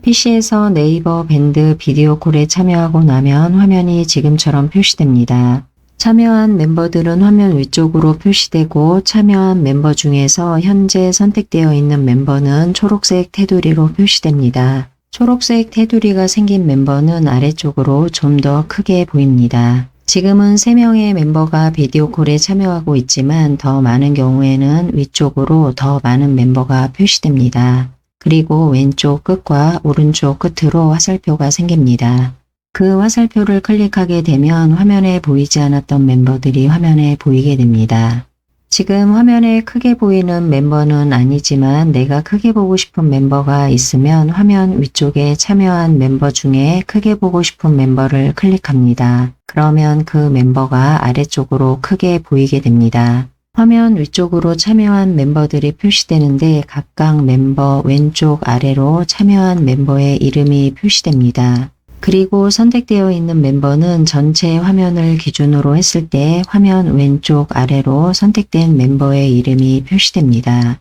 PC에서 네이버 밴드 비디오 콜에 참여하고 나면 화면이 지금처럼 표시됩니다. 참여한 멤버들은 화면 위쪽으로 표시되고 참여한 멤버 중에서 현재 선택되어 있는 멤버는 초록색 테두리로 표시됩니다. 초록색 테두리가 생긴 멤버는 아래쪽으로 좀 더 크게 보입니다. 지금은 3명의 멤버가 비디오 콜에 참여하고 있지만 더 많은 경우에는 위쪽으로 더 많은 멤버가 표시됩니다. 그리고 왼쪽 끝과 오른쪽 끝으로 화살표가 생깁니다. 그 화살표를 클릭하게 되면 화면에 보이지 않았던 멤버들이 화면에 보이게 됩니다. 지금 화면에 크게 보이는 멤버는 아니지만 내가 크게 보고 싶은 멤버가 있으면 화면 위쪽에 참여한 멤버 중에 크게 보고 싶은 멤버를 클릭합니다. 그러면 그 멤버가 아래쪽으로 크게 보이게 됩니다. 화면 위쪽으로 참여한 멤버들이 표시되는데 각각 멤버 왼쪽 아래로 참여한 멤버의 이름이 표시됩니다. 그리고 선택되어 있는 멤버는 전체 화면을 기준으로 했을 때 화면 왼쪽 아래로 선택된 멤버의 이름이 표시됩니다.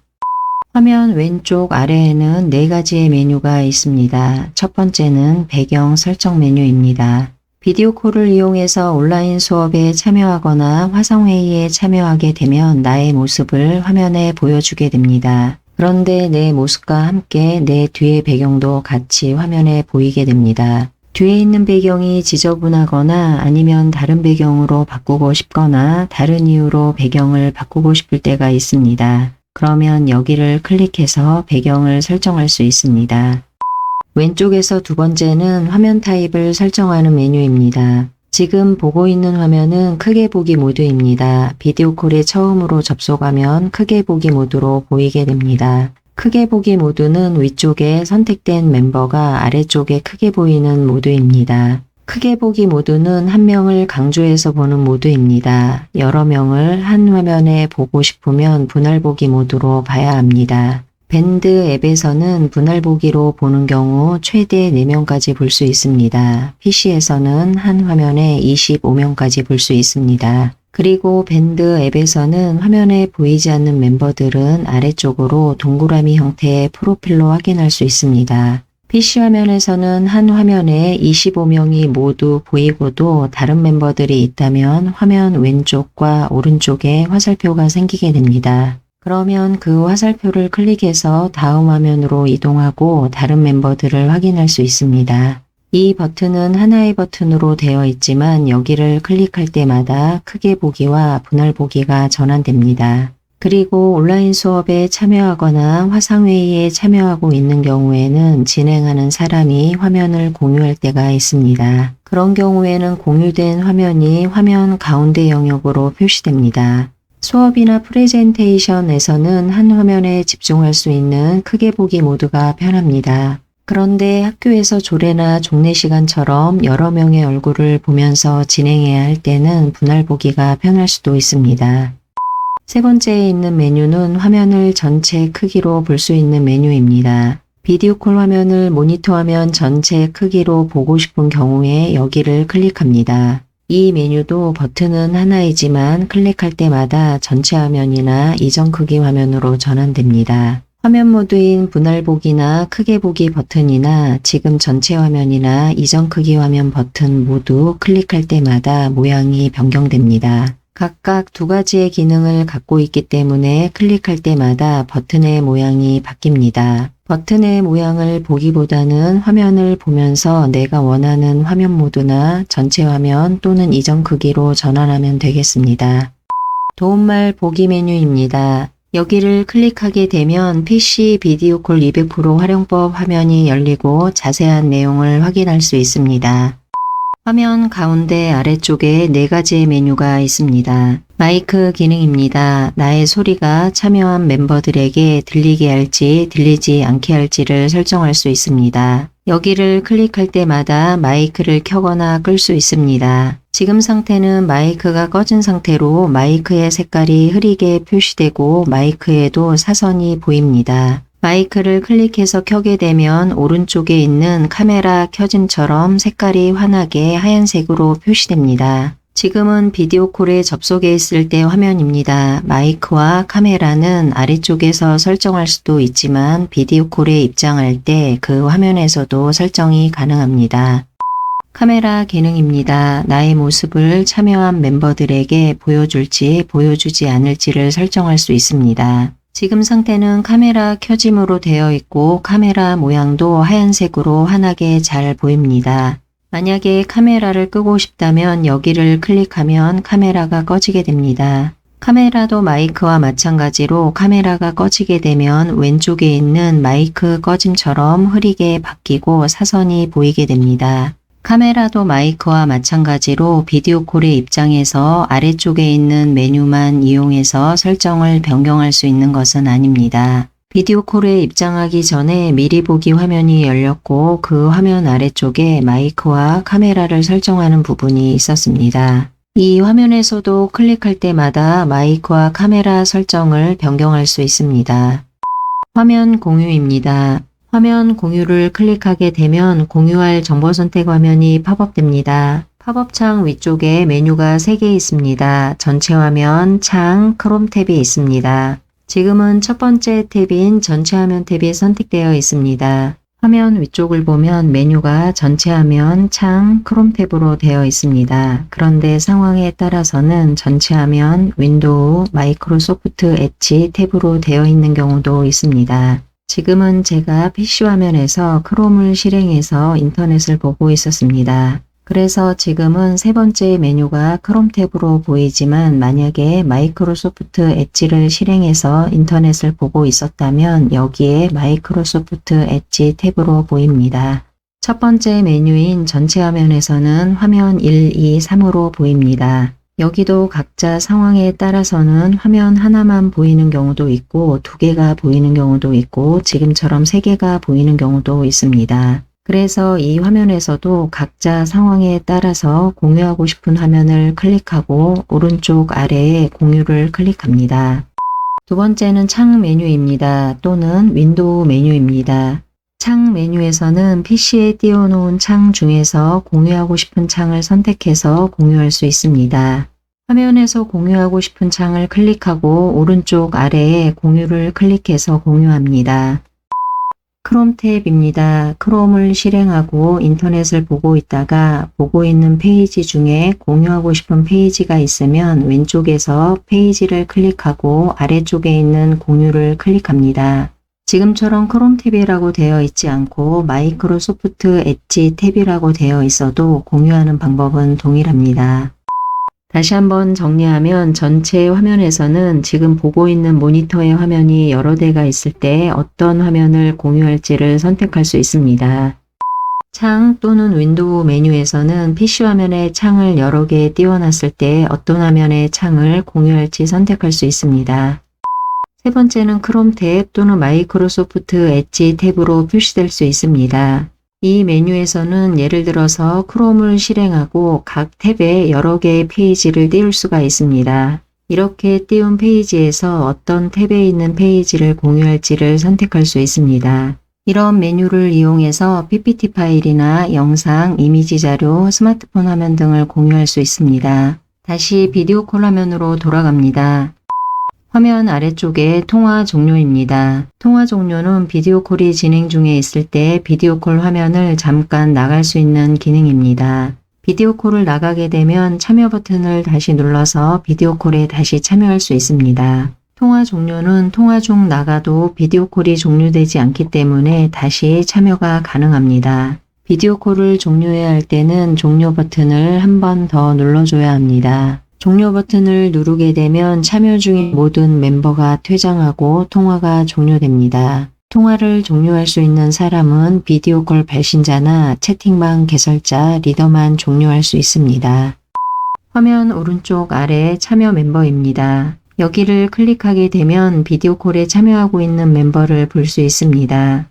화면 왼쪽 아래에는 4가지의 메뉴가 있습니다. 첫 번째는 배경 설정 메뉴입니다. 비디오 콜을 이용해서 온라인 수업에 참여하거나 화상회의에 참여하게 되면 나의 모습을 화면에 보여주게 됩니다. 그런데 내 모습과 함께 내 뒤의 배경도 같이 화면에 보이게 됩니다. 뒤에 있는 배경이 지저분하거나 아니면 다른 배경으로 바꾸고 싶거나 다른 이유로 배경을 바꾸고 싶을 때가 있습니다. 그러면 여기를 클릭해서 배경을 설정할 수 있습니다. 왼쪽에서 두 번째는 화면 타입을 설정하는 메뉴입니다. 지금 보고 있는 화면은 크게 보기 모드입니다. 비디오 콜에 처음으로 접속하면 크게 보기 모드로 보이게 됩니다. 크게 보기 모드는 위쪽에 선택된 멤버가 아래쪽에 크게 보이는 모드입니다. 크게 보기 모드는 한 명을 강조해서 보는 모드입니다. 여러 명을 한 화면에 보고 싶으면 분할 보기 모드로 봐야 합니다. 밴드 앱에서는 분할 보기로 보는 경우 최대 4명까지 볼 수 있습니다. PC에서는 한 화면에 25명까지 볼 수 있습니다. 그리고 밴드 앱에서는 화면에 보이지 않는 멤버들은 아래쪽으로 동그라미 형태의 프로필로 확인할 수 있습니다. PC 화면에서는 한 화면에 25명이 모두 보이고도 다른 멤버들이 있다면 화면 왼쪽과 오른쪽에 화살표가 생기게 됩니다. 그러면 그 화살표를 클릭해서 다음 화면으로 이동하고 다른 멤버들을 확인할 수 있습니다. 이 버튼은 하나의 버튼으로 되어 있지만 여기를 클릭할 때마다 크게 보기와 분할 보기가 전환됩니다. 그리고 온라인 수업에 참여하거나 화상회의에 참여하고 있는 경우에는 진행하는 사람이 화면을 공유할 때가 있습니다. 그런 경우에는 공유된 화면이 화면 가운데 영역으로 표시됩니다. 수업이나 프레젠테이션에서는 한 화면에 집중할 수 있는 크게 보기 모드가 편합니다. 그런데 학교에서 조례나 종례 시간처럼 여러 명의 얼굴을 보면서 진행해야 할 때는 분할 보기가 편할 수도 있습니다. 세 번째에 있는 메뉴는 화면을 전체 크기로 볼 수 있는 메뉴입니다. 비디오 콜 화면을 모니터 화면 전체 크기로 보고 싶은 경우에 여기를 클릭합니다. 이 메뉴도 버튼은 하나이지만 클릭할 때마다 전체 화면이나 이전 크기 화면으로 전환됩니다. 화면 모드인 분할 보기나 크게 보기 버튼이나 지금 전체 화면이나 이전 크기 화면 버튼 모두 클릭할 때마다 모양이 변경됩니다. 각각 2가지의 기능을 갖고 있기 때문에 클릭할 때마다 버튼의 모양이 바뀝니다. 버튼의 모양을 보기보다는 화면을 보면서 내가 원하는 화면 모드나 전체 화면 또는 이전 크기로 전환하면 되겠습니다. 도움말 보기 메뉴입니다. 여기를 클릭하게 되면 PC 비디오 콜 200% 활용법 화면이 열리고 자세한 내용을 확인할 수 있습니다. 화면 가운데 아래쪽에 4가지의 메뉴가 있습니다. 마이크 기능입니다. 나의 소리가 참여한 멤버들에게 들리게 할지 들리지 않게 할지를 설정할 수 있습니다. 여기를 클릭할 때마다 마이크를 켜거나 끌 수 있습니다. 지금 상태는 마이크가 꺼진 상태로 마이크의 색깔이 흐리게 표시되고 마이크에도 사선이 보입니다. 마이크를 클릭해서 켜게 되면 오른쪽에 있는 카메라 켜짐처럼 색깔이 환하게 하얀색으로 표시됩니다. 지금은 비디오 콜에 접속해 있을 때 화면입니다. 마이크와 카메라는 아래쪽에서 설정할 수도 있지만 비디오 콜에 입장할 때 그 화면에서도 설정이 가능합니다. 카메라 기능입니다. 나의 모습을 참여한 멤버들에게 보여줄지 보여주지 않을지를 설정할 수 있습니다. 지금 상태는 카메라 켜짐으로 되어 있고 카메라 모양도 하얀색으로 환하게 잘 보입니다. 만약에 카메라를 끄고 싶다면 여기를 클릭하면 카메라가 꺼지게 됩니다. 카메라도 마이크와 마찬가지로 카메라가 꺼지게 되면 왼쪽에 있는 마이크 꺼짐처럼 흐리게 바뀌고 사선이 보이게 됩니다. 카메라도 마이크와 마찬가지로 비디오 콜의 입장에서 아래쪽에 있는 메뉴만 이용해서 설정을 변경할 수 있는 것은 아닙니다. 비디오 콜에 입장하기 전에 미리 보기 화면이 열렸고 그 화면 아래쪽에 마이크와 카메라를 설정하는 부분이 있었습니다. 이 화면에서도 클릭할 때마다 마이크와 카메라 설정을 변경할 수 있습니다. 화면 공유입니다. 화면 공유를 클릭하게 되면 공유할 정보 선택 화면이 팝업됩니다. 팝업 창 위쪽에 메뉴가 3개 있습니다. 전체 화면, 창, 크롬 탭이 있습니다. 지금은 첫 번째 탭인 전체 화면 탭이 선택되어 있습니다. 화면 위쪽을 보면 메뉴가 전체 화면, 창, 크롬 탭으로 되어 있습니다. 그런데 상황에 따라서는 전체 화면, 윈도우, 마이크로소프트 엣지 탭으로 되어 있는 경우도 있습니다. 지금은 제가 PC 화면에서 크롬을 실행해서 인터넷을 보고 있었습니다. 그래서 지금은 세 번째 메뉴가 크롬 탭으로 보이지만 만약에 마이크로소프트 엣지를 실행해서 인터넷을 보고 있었다면 여기에 마이크로소프트 엣지 탭으로 보입니다. 첫 번째 메뉴인 전체 화면에서는 화면 1, 2, 3으로 보입니다. 여기도 각자 상황에 따라서는 화면 하나만 보이는 경우도 있고 2개가 보이는 경우도 있고 지금처럼 3개가 보이는 경우도 있습니다. 그래서 이 화면에서도 각자 상황에 따라서 공유하고 싶은 화면을 클릭하고 오른쪽 아래에 공유를 클릭합니다. 두 번째는 창 메뉴입니다. 또는 윈도우 메뉴입니다. 창 메뉴에서는 PC에 띄워놓은 창 중에서 공유하고 싶은 창을 선택해서 공유할 수 있습니다. 화면에서 공유하고 싶은 창을 클릭하고 오른쪽 아래에 공유를 클릭해서 공유합니다. 크롬 탭입니다. 크롬을 실행하고 인터넷을 보고 있다가 보고 있는 페이지 중에 공유하고 싶은 페이지가 있으면 왼쪽에서 페이지를 클릭하고 아래쪽에 있는 공유를 클릭합니다. 지금처럼 크롬 탭이라고 되어 있지 않고 마이크로소프트 엣지 탭이라고 되어 있어도 공유하는 방법은 동일합니다. 다시 한번 정리하면 전체 화면에서는 지금 보고 있는 모니터의 화면이 여러 대가 있을 때 어떤 화면을 공유할지를 선택할 수 있습니다. 창 또는 윈도우 메뉴에서는 PC 화면에 창을 여러 개 띄워놨을 때 어떤 화면의 창을 공유할지 선택할 수 있습니다. 세 번째는 크롬 탭 또는 마이크로소프트 엣지 탭으로 표시될 수 있습니다. 이 메뉴에서는 예를 들어서 크롬을 실행하고 각 탭에 여러 개의 페이지를 띄울 수가 있습니다. 이렇게 띄운 페이지에서 어떤 탭에 있는 페이지를 공유할지를 선택할 수 있습니다. 이런 메뉴를 이용해서 PPT 파일이나 영상, 이미지 자료, 스마트폰 화면 등을 공유할 수 있습니다. 다시 비디오 콜 화면으로 돌아갑니다. 화면 아래쪽에 통화 종료입니다. 통화 종료는 비디오 콜이 진행 중에 있을 때 비디오 콜 화면을 잠깐 나갈 수 있는 기능입니다. 비디오 콜을 나가게 되면 참여 버튼을 다시 눌러서 비디오 콜에 다시 참여할 수 있습니다. 통화 종료는 통화 중 나가도 비디오 콜이 종료되지 않기 때문에 다시 참여가 가능합니다. 비디오 콜을 종료해야 할 때는 종료 버튼을 한 번 더 눌러줘야 합니다. 종료 버튼을 누르게 되면 참여 중인 모든 멤버가 퇴장하고 통화가 종료됩니다. 통화를 종료할 수 있는 사람은 비디오 콜 발신자나 채팅방 개설자, 리더만 종료할 수 있습니다. 화면 오른쪽 아래 참여 멤버입니다. 여기를 클릭하게 되면 비디오 콜에 참여하고 있는 멤버를 볼 수 있습니다.